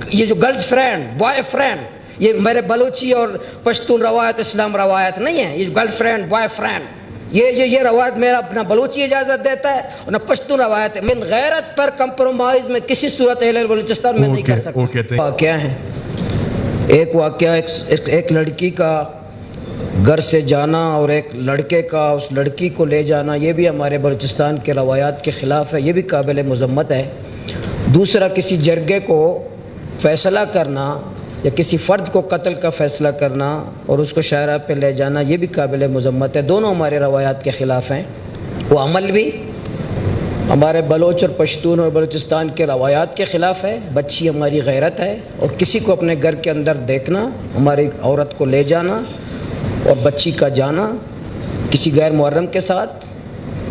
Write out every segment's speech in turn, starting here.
یہ جو girls friend boy friend, یہ میرے بلوچی اور پشتون روایت اسلام روایت نہیں ہے. یہ جو گرل فرینڈ بوائے فرینڈ، یہ روایت میرا اپنا بلوچی اجازت دیتا ہے اور نہ پشتون روایت ہے. من غیرت پر کمپرومائز میں کسی صورت اہل بلوچستان میں نہیں کر سکتا. واقعہ ہے، ایک واقعہ ایک لڑکی کا گھر سے جانا اور ایک لڑکے کا اس لڑکی کو لے جانا، یہ بھی ہمارے بلوچستان کے روایات کے خلاف ہے، یہ بھی قابل مذمت ہے. دوسرا، کسی جرگے کو فیصلہ کرنا یا کسی فرد کو قتل کا فیصلہ کرنا اور اس کو شاہراہ پہ لے جانا، یہ بھی قابل مذمت ہے. دونوں ہمارے روایات کے خلاف ہیں. وہ عمل بھی ہمارے بلوچ اور پشتون اور بلوچستان کے روایات کے خلاف ہے. بچی ہماری غیرت ہے، اور کسی کو اپنے گھر کے اندر دیکھنا، ہماری عورت کو لے جانا اور بچی کا جانا کسی غیر محرم کے ساتھ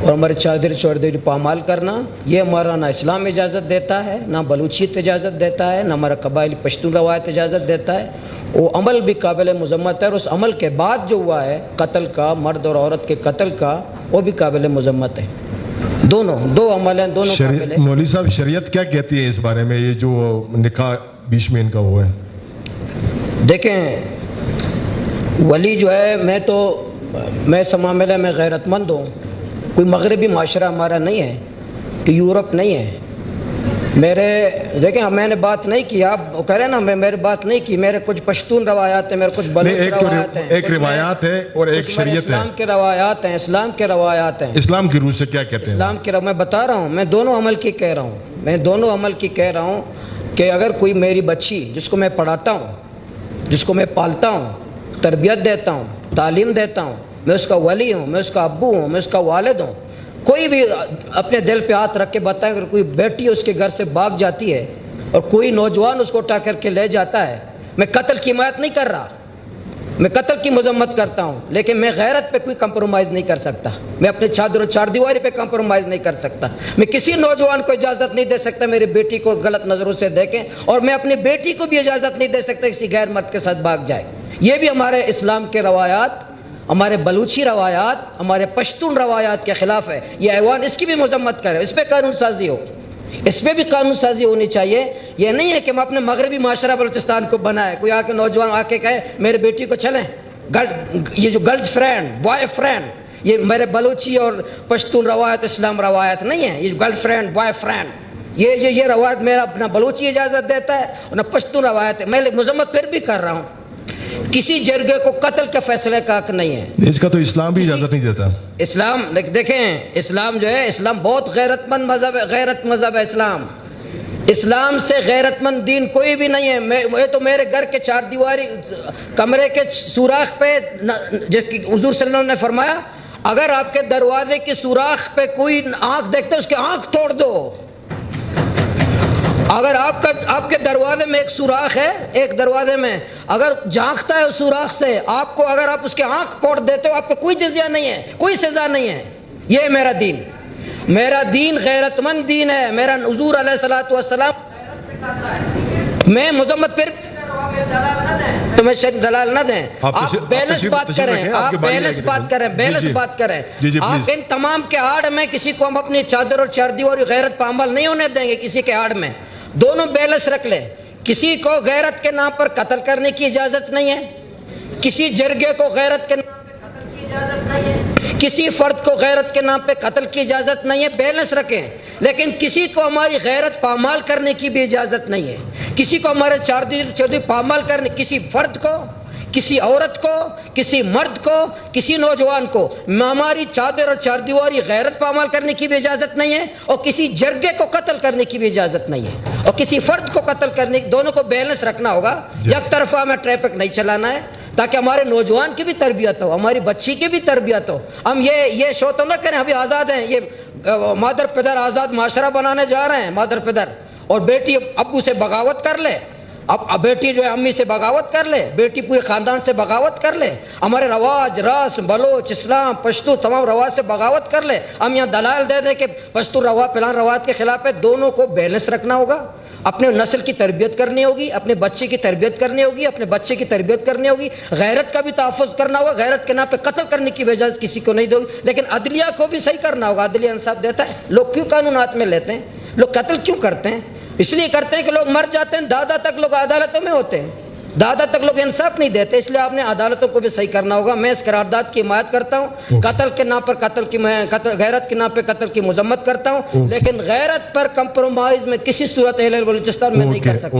اور ہمارے چادر چوردری پامال کرنا، یہ ہمارا نہ اسلام اجازت دیتا ہے، نہ بلوچیت اجازت دیتا ہے، نہ ہمارا قبائلی پشتون روایت اجازت دیتا ہے. وہ عمل بھی قابل مذمت ہے، اور اس عمل کے بعد جو ہوا ہے قتل کا، مرد اور عورت کے قتل کا، وہ بھی قابل مذمت ہے. دو عمل ہیں، دونوں قابل. مولوی صاحب، شریعت کیا کہتی ہے اس بارے میں، یہ جو نکاح بیچ میں ان کا ہوا ہے؟ دیکھیں، ولی جو ہے، میں اس معاملے میں غیرت مند ہوں. کوئی مغربی معاشرہ ہمارا نہیں ہے کہ یورپ نہیں ہے. دیکھیں، میں نے بات نہیں کی، آپ کہہ رہے ہیں نا میرے بات نہیں کی. میرے کچھ پشتون روایات ہیں، میرے کچھ بلوچ روایات ہیں، ایک روایات ہے اور ایک شریعت ہے. اسلام کے روایات ہیں، اسلام کے روایات ہیں. اسلام کی روح سے کیا کہتے ہیں؟ اسلام کی میں بتا رہا ہوں، میں دونوں عمل کی کہہ رہا ہوں. میں دونوں عمل کی کہہ رہا ہوں کہ اگر کوئی میری بچی، جس کو میں پڑھاتا ہوں، جس کو میں پالتا ہوں، تربیت دیتا ہوں، تعلیم دیتا ہوں، میں اس کا ولی ہوں، میں اس کا ابو ہوں، میں اس کا والد ہوں. کوئی بھی اپنے دل پہ ہاتھ رکھ کے بتائیں، اگر کوئی بیٹی اس کے گھر سے بھاگ جاتی ہے اور کوئی نوجوان اس کو اٹھا کر کے لے جاتا ہے، میں قتل کی حمایت نہیں کر رہا، میں قتل کی مذمت کرتا ہوں، لیکن میں غیرت پہ کوئی کمپرومائز نہیں کر سکتا. میں اپنے چادر و چار دیواری پہ کمپرومائز نہیں کر سکتا. میں کسی نوجوان کو اجازت نہیں دے سکتا میری بیٹی کو غلط نظروں سے دیکھیں، اور میں اپنی بیٹی کو بھی اجازت نہیں دے سکتا کسی غیر مرد کے ساتھ بھاگ جائے. یہ بھی ہمارے اسلام کے روایات، ہمارے بلوچی روایات، ہمارے پشتون روایات کے خلاف ہے. یہ ایوان اس کی بھی مذمت کرے، اس پہ قانون سازی ہو، اس پہ بھی قانون سازی ہونی چاہیے. یہ نہیں ہے کہ ہم اپنے مغربی معاشرہ بلوچستان کو بنائے. کوئی آ کے نوجوان آ کے کہے میرے بیٹی کو چلیں، یہ جو گرلز فرینڈ بوائے فرینڈ، یہ میرے بلوچی اور پشتون روایت اسلام روایت نہیں ہے. یہ جو گرل فرینڈ بوائے فرینڈ، یہ روایت میرا اپنا بلوچی اجازت دیتا ہے اور نہ پشتون روایت ہے. میں مذمت پھر بھی کر رہا ہوں. کسی جرگے کو قتل کے فیصلے کا حق نہیں ہے. اس کا تو اسلام بھی اجازت نہیں دیتا. اسلام دیکھیں، اسلام جو ہے، اسلام بہت غیرت مند مذہب ہے، غیرت مذہب ہے اسلام. اسلام سے غیرت مند دین کوئی بھی نہیں ہے. میں تو میرے گھر کے چار دیواری کمرے کے سوراخ پہ حضور صلی اللہ علیہ وسلم نے فرمایا، اگر آپ کے دروازے کی سوراخ پہ کوئی آنکھ دیکھتے اس کی آنکھ توڑ دو. اگر آپ کے دروازے میں ایک سوراخ ہے، ایک دروازے میں اگر جھانکتا ہے اس سوراخ سے آپ کو، اگر آپ اس کے آنکھ پھوڑ دیتے ہو، آپ کو کوئی جزیہ نہیں ہے، کوئی سزا نہیں ہے. یہ میرا دین، میرا دین غیرت مند دین ہے. میرا حضور علیہ الصلوۃ والسلام میں مذمت پھر تمہیں دلال نہ دیں. آپ بیلنس بات کریں، آپ بیلنس بات کریں، بیلنس بات کریں. آپ ان تمام کے آڑ میں کسی کو ہم اپنی چادر اور چاردیواری غیرت پہ عمل نہیں ہونے دیں گے. کسی کے آڑ میں دونوں بیلنس رکھ لیں. کسی کو غیرت کے نام پر قتل کرنے کی اجازت نہیں ہے، کسی جرگے کو غیرت کے نام پہ قتل کی اجازت نہیں ہے، کسی فرد کو غیرت کے نام پہ قتل کی اجازت نہیں ہے. بیلنس رکھیں. لیکن کسی کو ہماری غیرت پامال کرنے کی بھی اجازت نہیں ہے. کسی کو ہمارے چودھری پامال کرنے، کسی فرد کو، کسی عورت کو، کسی مرد کو، کسی نوجوان کو ہماری چادر اور چار دیواری غیرت پامال کرنے کی بھی اجازت نہیں ہے، اور کسی جرگے کو قتل کرنے کی بھی اجازت نہیں ہے، اور کسی فرد کو قتل کرنے. دونوں کو بیلنس رکھنا ہوگا. یک طرفہ میں ٹریفک نہیں چلانا ہے، تاکہ ہمارے نوجوان کی بھی تربیت ہو، ہماری بچی کی بھی تربیت ہو. ہم یہ شو تو نہ کریں ابھی آزاد ہیں، یہ مادر پدر آزاد معاشرہ بنانے جا رہے ہیں. مادر پدر اور بیٹی ابو سے بغاوت کر لے، اب بیٹی جو ہے امی سے بغاوت کر لے، بیٹی پورے خاندان سے بغاوت کر لے، ہمارے رواج، رسم، بلوچ، اسلام، پشتو تمام رواج سے بغاوت کر لے. ہم یہاں دلائل دے دیں کہ پشتو فلان روایت کے خلاف ہے. دونوں کو بیلنس رکھنا ہوگا. اپنے نسل کی تربیت کرنی ہوگی، اپنے بچے کی تربیت کرنی ہوگی، اپنے بچے کی تربیت کرنی ہوگی. غیرت کا بھی تحفظ کرنا ہوگا. غیرت کے نام پہ قتل کرنے کی اجازت کسی کو نہیں دے گی. لیکن عدلیہ کو بھی صحیح کرنا ہوگا. عدلیہ انصاف دیتا ہے. لوگ کیوں قانون ہاتھ میں لیتے ہیں؟ لوگ قتل کیوں کرتے ہیں؟ اس لیے کرتے ہیں کہ لوگ مر جاتے ہیں، دادا تک لوگ عدالتوں میں ہوتے ہیں، دادا تک لوگ انصاف نہیں دیتے، اس لیے آپ نے عدالتوں کو بھی صحیح کرنا ہوگا۔ میں اس قرارداد کی حمایت کرتا ہوں، قتل کے نام پر قتل کی، میں غیرت کے نام پہ قتل کی مذمت کرتا ہوں، لیکن غیرت پر کمپرومائز میں کسی صورت اہل بلوچستان میں نہیں کر سکتا۔